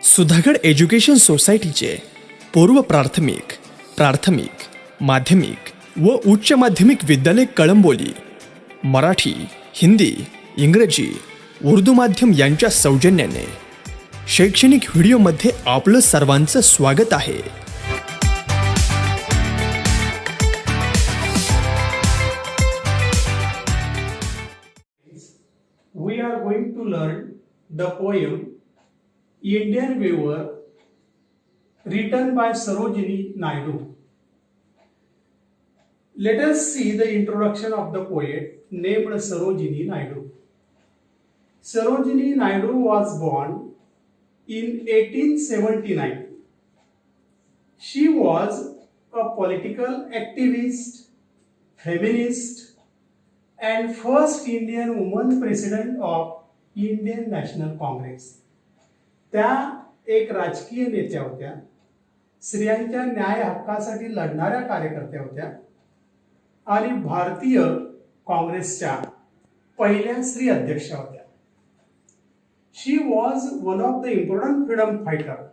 Sudhagad education सोसायटीचे पूर्व प्राथमिक, प्राथमिक, माध्यमिक व उच्च माध्यमिक विद्यालय कळंबोली मराठी, हिंदी, इंग्रजी, उर्दू माध्यम यांच्या सौजन्याने शैक्षणिक व्हिडिओमध्ये आपलं सर्वांचं स्वागत आहे. We are going to learn the poem Indian Weaver written by Sarojini Naidu. Let us see the introduction of the poet named Sarojini Naidu. Sarojini Naidu was born in 1879. She was a political activist, feminist, and first Indian woman president of Indian National Congress. त्या एक राजकीय नेत्या होत्या, स्त्रियांच्या न्याय हक्कासाठी लढणाऱ्या कार्यकर्त्या होत्या आणि भारतीय काँग्रेसच्या पहिल्या स्त्री अध्यक्षा होत्या. She was one of the important freedom fighter.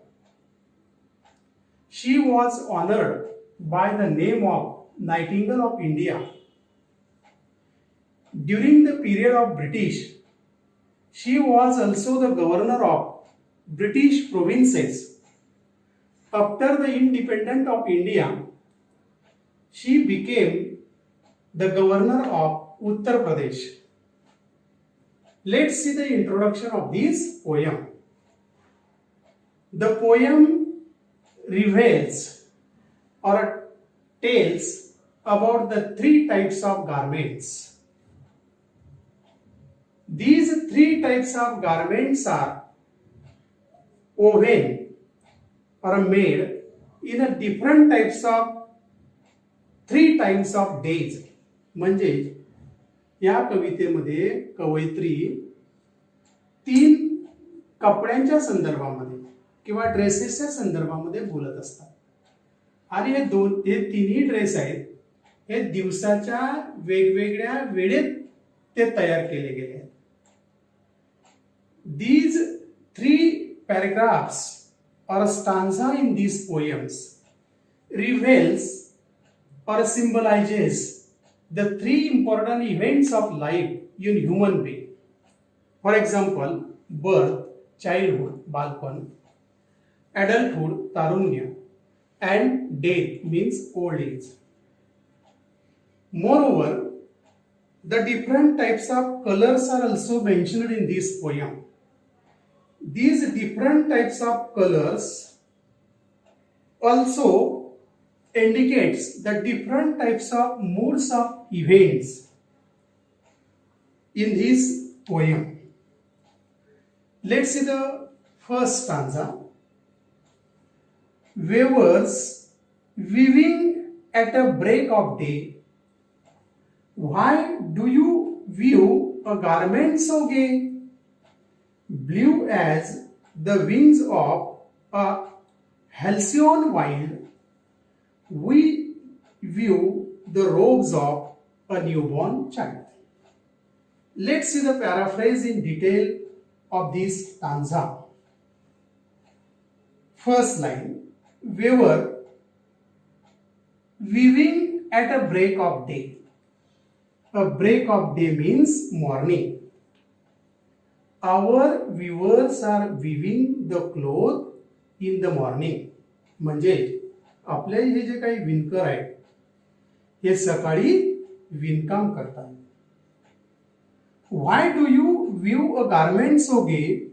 She was honoured by the name of Nightingale of India. During the period of British, she was also the governor of British provinces. After the independence of India, she became the governor of Uttar Pradesh. Let's see the introduction of this poem. The poem reveals or tells about the three types of garments. These three types of garments are woven or made in a different types of three times of days. म्हणजे या कवितेमध्ये कवयित्री तीन कपड्यांच्या संदर्भामध्ये किंवा ड्रेसेसच्या संदर्भामध्ये बोलत असतात आणि हे तिन्ही ड्रेस आहेत हे दिवसाच्या वेगवेगळ्या वेळेत ते तयार केले गेले आहेत. These three paragraphs or stanza in these poems reveals or symbolizes the three important events of life in human being. For example, birth, childhood, balpan, adulthood, tarunya, and death means old age. Moreover, the different types of colors are also mentioned in this poem. These different types of colors also indicates the different types of moods of events in this poem. Let's see the first stanza. Weavers weaving at a break of day. Why do you weave a garment so gay? Blue as the wings of a halcyon wild, we view the robes of a newborn child. Let's see the paraphrase in detail of this stanza. First line, weaver weaving at a break of day. A break of day means morning. Our weavers are weaving the cloth in the morning. म्हणजे आपले हे जे काही विणकर आहेत हे सकाळी विणकाम करतात. Why do you weave a garment so gay?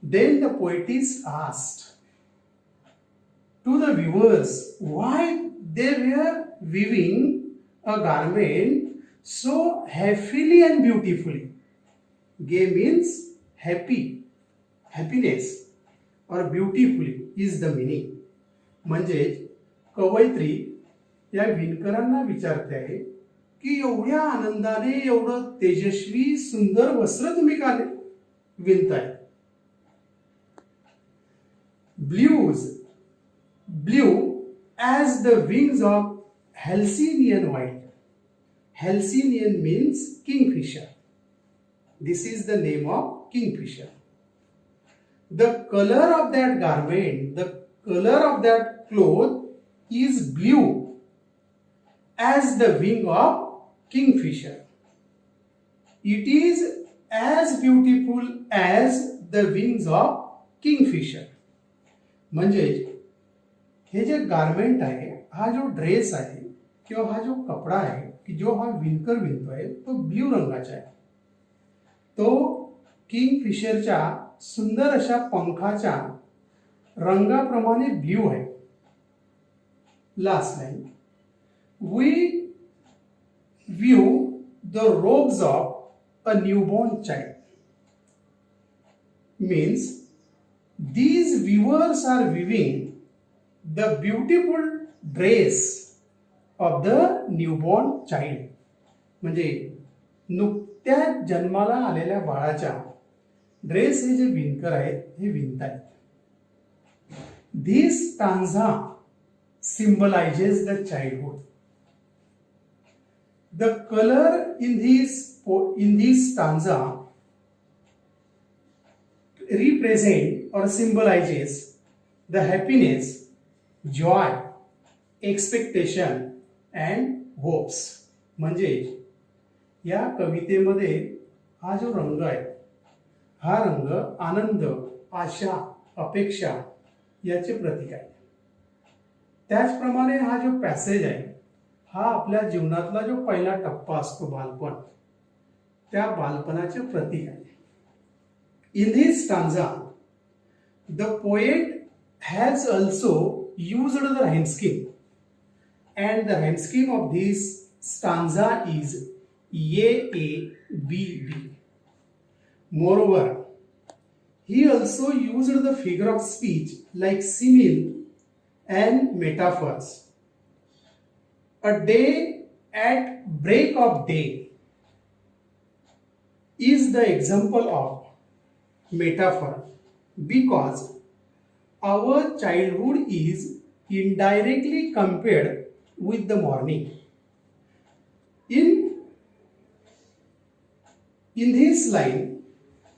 Then the poetess asked to the weavers why they were weaving a garment so happily and beautifully. Gay means happy, happiness, or beautifully is the meaning. म्हणजे कवयित्री या विणकरांना विचारते आहे की एवढ्या आनंदाने एवढं तेजस्वी सुंदर वस्त्र तुम्ही का विणताय. Blue as the wings of halcyon wild. Halcyon means kingfisher. This is the name of kingfisher. the color of that garment, the color of that cloth is blue as the wing of kingfisher. It is as beautiful as the wings of kingfisher. म्हणजे हे जे garment आहे, हा जो dress आहे किंवा हा जो कपडा आहे की जो हा विणकर विणतोय तो ब्ल्यू रंगाचा आहे. तो किंगफिशरच्या सुंदर अशा पंखाच्या रंगाप्रमाणे ब्ल्यू आहे. Last line, we weave the robes of a newborn child. Means these weavers are weaving the beautiful dress of the newborn child. म्हणजे नुकत्याच जन्माला आलेल्या बाळाच्या ड्रेस हे जे विणकर आहेत हे विणतायत. This stanza symbolizes the childhood. The color in this stanza represent or symbolizes the happiness, joy, expectation and hopes. म्हणजे या कवितेमध्ये हा जो रंग आहे हा रंग आनंद, आशा, अपेक्षा याचे प्रतीक आहे. त्याचप्रमाणे हा जो पॅसेज आहे हा आपल्या जीवनातला जो पहिला टप्पा असतो बालपण, त्या बालपणाचे प्रतीक आहे. In this stanza, the poet has also used the rhyme scheme, and the rhyme scheme of this stanza is A A B B. Moreover, he also used the figure of speech like simile and metaphors. A day at break of day is the example of metaphor because our childhood is indirectly compared with the morning. In this line,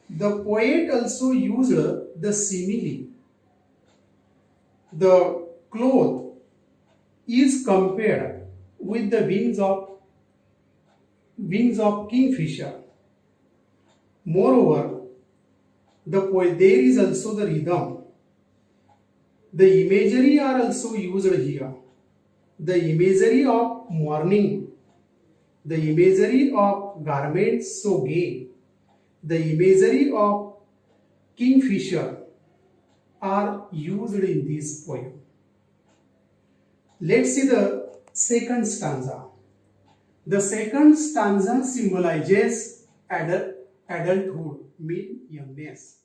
the poet also used the simile. The cloth is compared with the wings of kingfisher. Moreover, there is also the rhythm. The imagery are also used here. The imagery of morning, the imagery of garments so gay, the imagery of kingfisher are used in this poem. Let's see the second stanza. The second stanza symbolizes adulthood, mean youngness.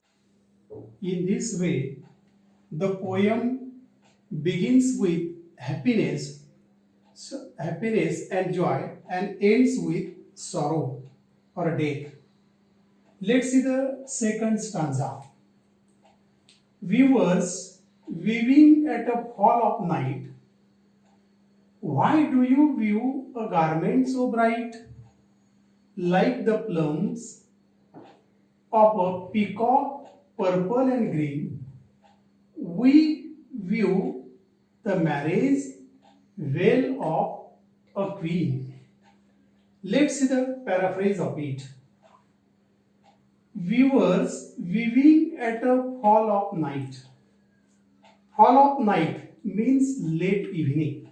In this way, the poem begins with happiness and joy and ends with sorrow or death. Let's see the second stanza. Weavers weaving at a fall of night, why do you weave a garment so bright? Like the plumes of a peacock, purple and green, we view the marriage veil of a queen. Let's see the paraphrase of it. Weavers weaving at a fall of night. Fall of night means late evening,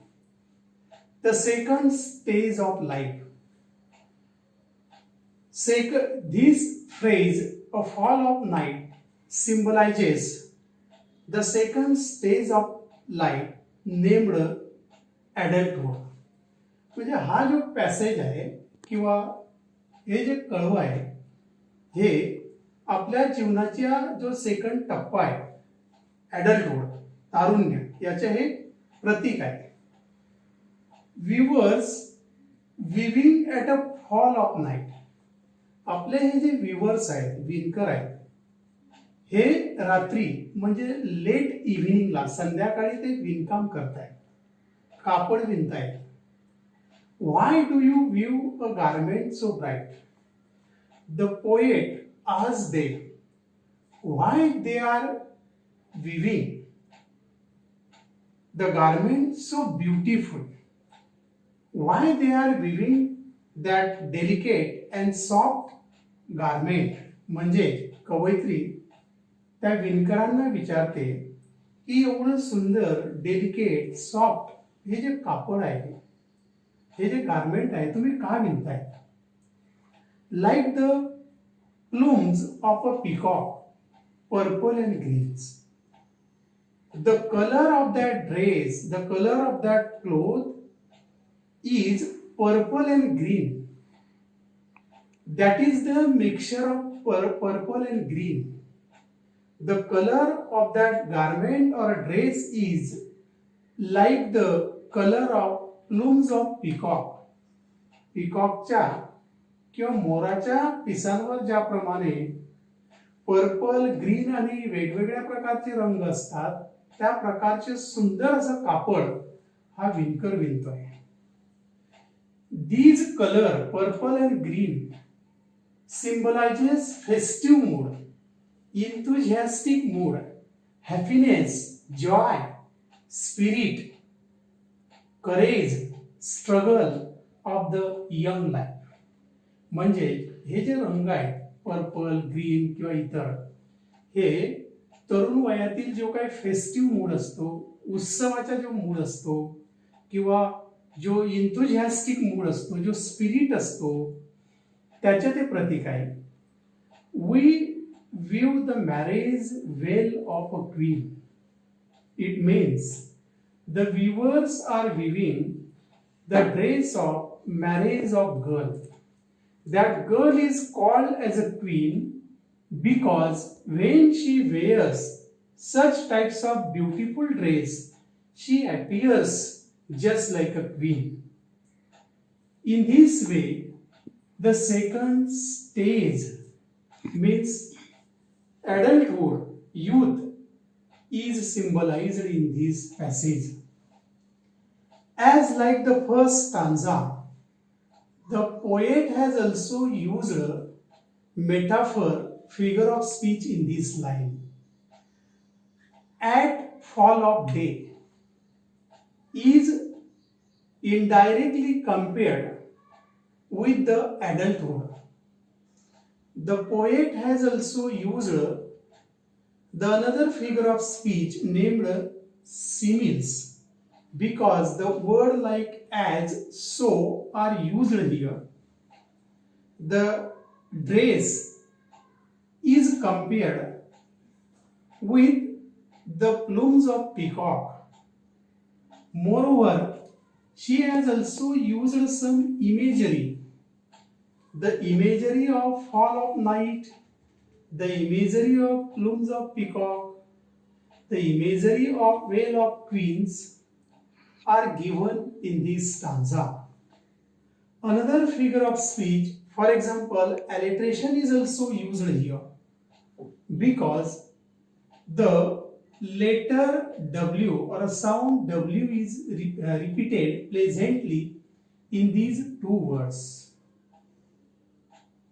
the second stage of life. This phrase, a fall of night, symbolizes the second stage of life named adulthood. म्हणजे हा जो passage आहे किंवा हे जे कळवं आहे हे आपल्या जीवनाच्या जो second टप्पा आहे ॲडल्टहुड, तारुण्य, याचे हे प्रतीक आहे. Weavers viewing at a fall of night. आपले हे जे विवर्स आहेत, विणकर आहेत, हे रात्री म्हणजे लेट इव्हिनिंगला, संध्याकाळी ते विणकाम करतायत, कापड विणतायत. Why do you view a garment so bright? The poet asked them why they are weaving the garment so beautiful, why they are weaving that delicate and soft garment. म्हणजे कवयित्री त्या विणकरांना विचारते की एवढं सुंदर डेलिकेट सॉफ्ट हे जे कापड आहे, हे जे garment आहे, तुम्ही का विणताय? Like the plumes of a peacock, purple and greens. The color of that dress, the color of that cloth is purple and green. That is the mixture of purple and green. The color of that garment or dress is like the color of plumes of peacock. Peacockच्या किंवा मोराच्या पिसांवर ज्याप्रमाणे purple, green आणि वेगवेगळ्या प्रकारचे रंग असतात, त्या प्रकारचे सुंदर असं कापड हा विणकर विणतोय. These color, purple and green, symbolizes festive mood, enthusiastic mood, happiness, joy, spirit, courage, struggle of the young life. म्हणजे हे जे रंग आहेत, पर्पल, ग्रीन किंवा इतर, हे तरुण वयातील जो काही फेस्टिव्ह मूड असतो, उत्सवाचा जो मूड असतो, किंवा जो इंथुझियास्टिक मूड असतो, जो स्पिरिट असतो, त्याचे ते प्रतीक आहे. We weave the marriage veil of a queen. It means the weavers are weaving the dress of marriage of girl. That girl is called as a queen because when she wears such types of beautiful dress, she appears just like a queen. In this way, the second stage means adulthood, youth, is symbolized in this passage. As like the first stanza, the poet has also used a metaphor, figure of speech in this line. At fall of day is indirectly compared with the adulthood. The poet has also used the another figure of speech named similes, because the word like, as, so are used here. The dress is compared with the plumes of peacock. Moreover, she has also used some imagery. The imagery of fall of night, the imagery of plumes of peacock, the imagery of veil of queens are given in this stanza. Another figure of speech, for example, alliteration is also used here, because the letter W or a sound W is repeated pleasantly in these two words.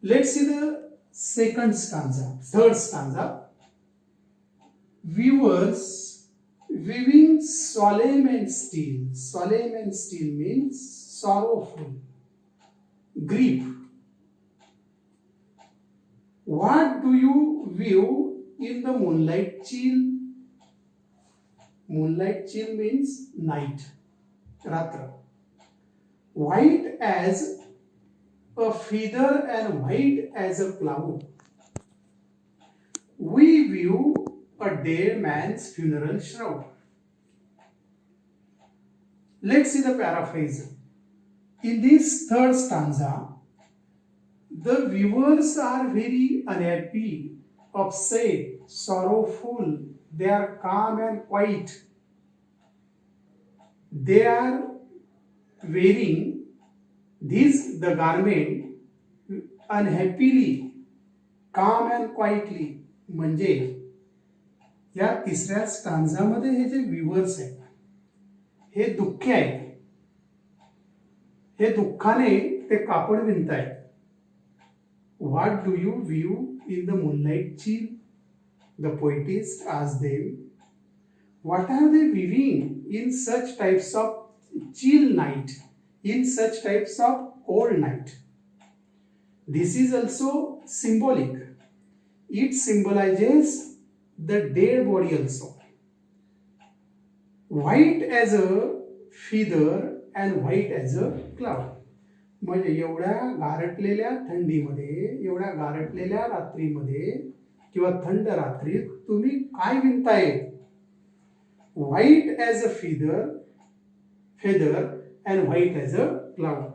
Let's see the third stanza. Viewers weaving solemn and still. Solemn and still means sorrowful, grief. What do you view in the moonlight chill? Moonlight chill means night, ratra. White as a feather and white as a cloud. We view a dead man's funeral shroud. Let's see the paraphrase. In this third stanza, the viewers are very unhappy, upset, sorrowful. They are calm and quiet. They are wearing the garment unhappily, calm and quietly. म्हणजे या तिसऱ्या स्टांजामध्ये हे जे viewers आहेत, हे दुःखी आहेत. हे दुःखाने ते कापड विणतायत. What do you view in the moonlight chill? The poetess asked them, what are they weaving in such types of chill night, in such types of cold night? This is also symbolic. It symbolizes the dead body also. White as a feather and white as a cloud. म्हणजे एवढ्या गारटलेल्या थंडीमध्ये, एवढ्या गारटलेल्या रात्रीमध्ये किंवा थंड रात्रीत तुम्ही काय विणताय? White as a feather and white as a cloud.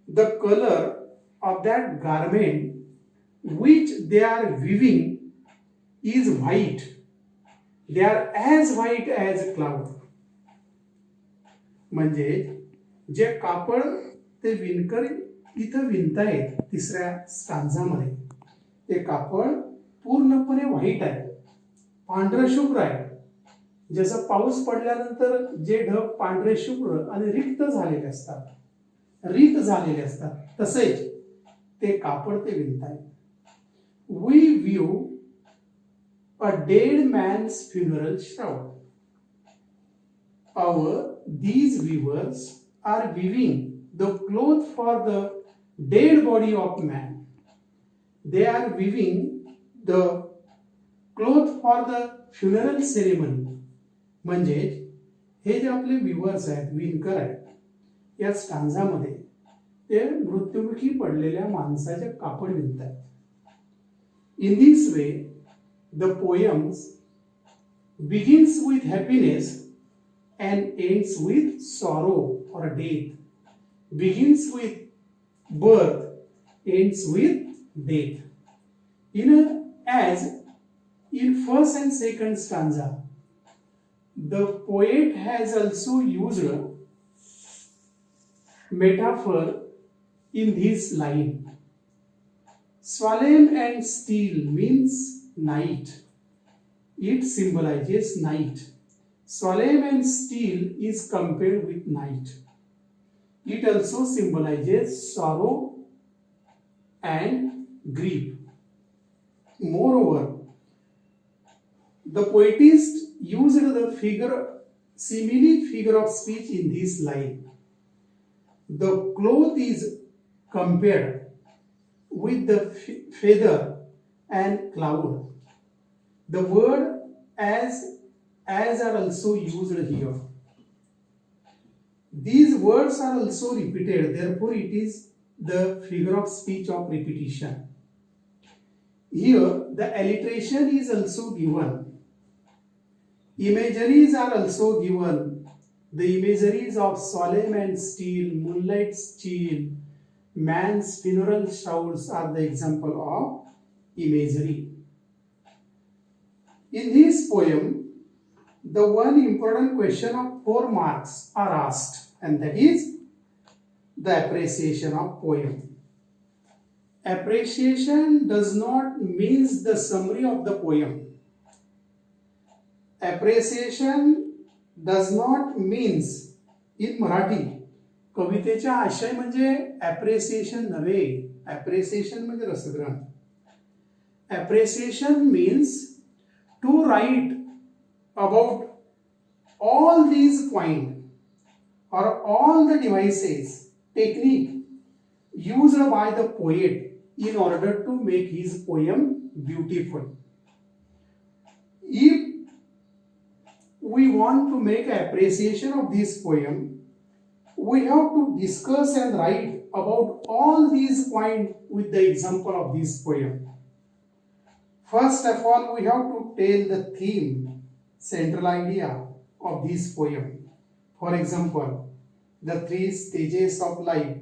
The color of that garment which they are weaving is white. They are as white as cloud. म्हणजे जे कापड ते विणकर इथं विणतायत तिसऱ्या स्टांजामध्ये, ते कापड पूर्णपणे व्हाईट आहे, पांढरं शुभ्र आहे. जसं पाऊस पडल्यानंतर जे ढग पांढरे शुभ्र आणि रिक्त झालेले असतात, रित झालेले असतात, तसेच ते कापड ते विणतायत. We view a dead man's funeral shroud. These weavers are weaving the cloth for the dead body of man. They are weaving the cloth for the funeral ceremony. म्हणजे हे जे आपले विवर्स आहेत, विणकर आहेत, या स्टांजामध्ये ते मृत्युमुखी पडलेल्या माणसाचे कापड विणतात. In this way, the poems begins with happiness and ends with sorrow or death. Begins with birth, ends with death. As in first and second stanza, the poet has also used metaphor in this line. Solemn and still means night. It symbolizes night. Solemn and still is compared with night. It also symbolizes sorrow and grief. Moreover, the poetess used the simile figure of speech in this line. The cloth is compared with the feather and cloud. The word as are also used here. These words are also repeated, therefore it is the figure of speech of repetition. Here the alliteration is also given. Imageries are also given. The imageries of solemn and still, moonlight chill, man's funeral shrouds are the example of imagery. In this poem, the one important question of 4 marks are asked, and that is the appreciation of poem. Appreciation does not mean the summary of the poem. Appreciation does not means in Marathi कवितेचा आशय म्हणजे appreciation नव्हे. Appreciation म्हणजे रसग्रहण. Appreciation means to write about all these points or all the devices, technique used by the poet in order to make his poem beautiful. If we want to make appreciation of this poem, we have to discuss and write about all these points with the example of this poem. First of all, we have to tell the theme, central idea of this poem. For example, the 3 stages of life,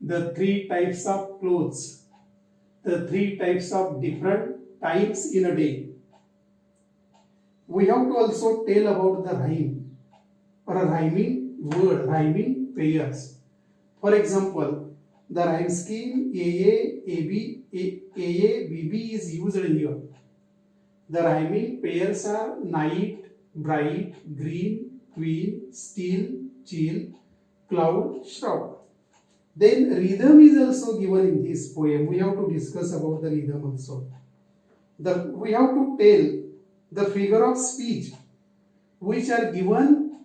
the 3 types of clothes, the 3 types of different times in a day. We have to also tell about the rhyme or a rhyming word, rhyming pairs. For example, the rhyme scheme AA, AB, AA, BB is used here. The rhyming pairs are night, bright, green, queen, still, chill, cloud, shroud. Then rhythm is also given in this poem. We have to discuss about the rhythm also. we have to tell the figure of speech which are given,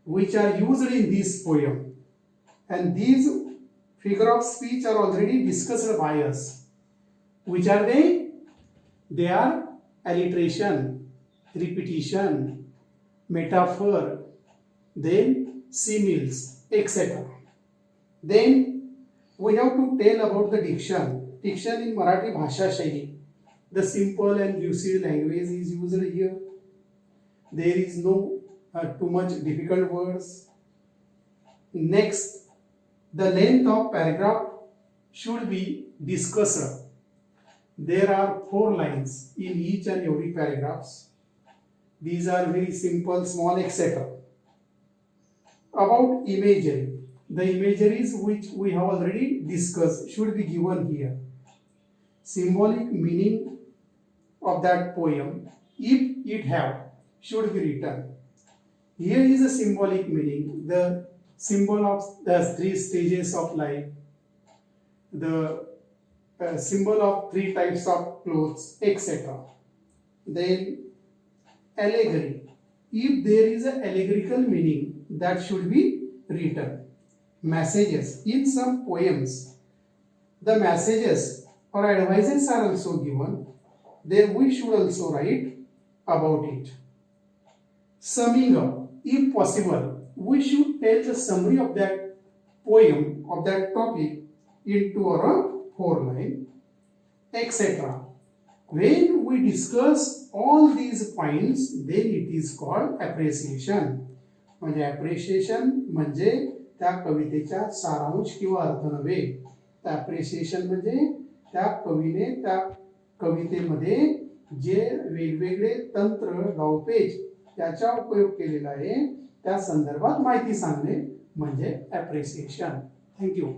which are used in this poem, and these figure of speech are already discussed by us. Which are they? They are alliteration, repetition, metaphor, then similes, etc. Then we have to tell about the diction. Diction in Marathi Bhasha Shaili. The simple and lucid language is used here. There is no too much difficult words. Next, the length of paragraph should be discussed. There are 4 lines in each and every paragraphs. These are very simple, small, etc. About imagery. The imageries which we have already discussed should be given here. Symbolic meaning of that poem, if it have, should be written. Here is a symbolic meaning, the symbol of the 3 stages of life, the symbol of 3 types of clothes, etc. Then allegory. If there is an allegorical meaning, that should be written. Messages. In some poems, the messages or advices are also given. Then we should also write about it. Summing up. If possible, we should tell the summary of that poem, of that topic, into around 4 lines, etc. When we discuss all these points, then it is called appreciation. म्हणजे appreciation म्हणजे त्या कवितेचा सारांश किंवा अर्थ नव्हे. appreciation म्हणजे त्या कवीने त्या कवितेमध्ये जे वेगवेगळे तंत्र, डावपेच त्याचा उपयोग केलेला आहे, त्या संदर्भात माहिती सांगणे म्हणजे appreciation. थँक्यू.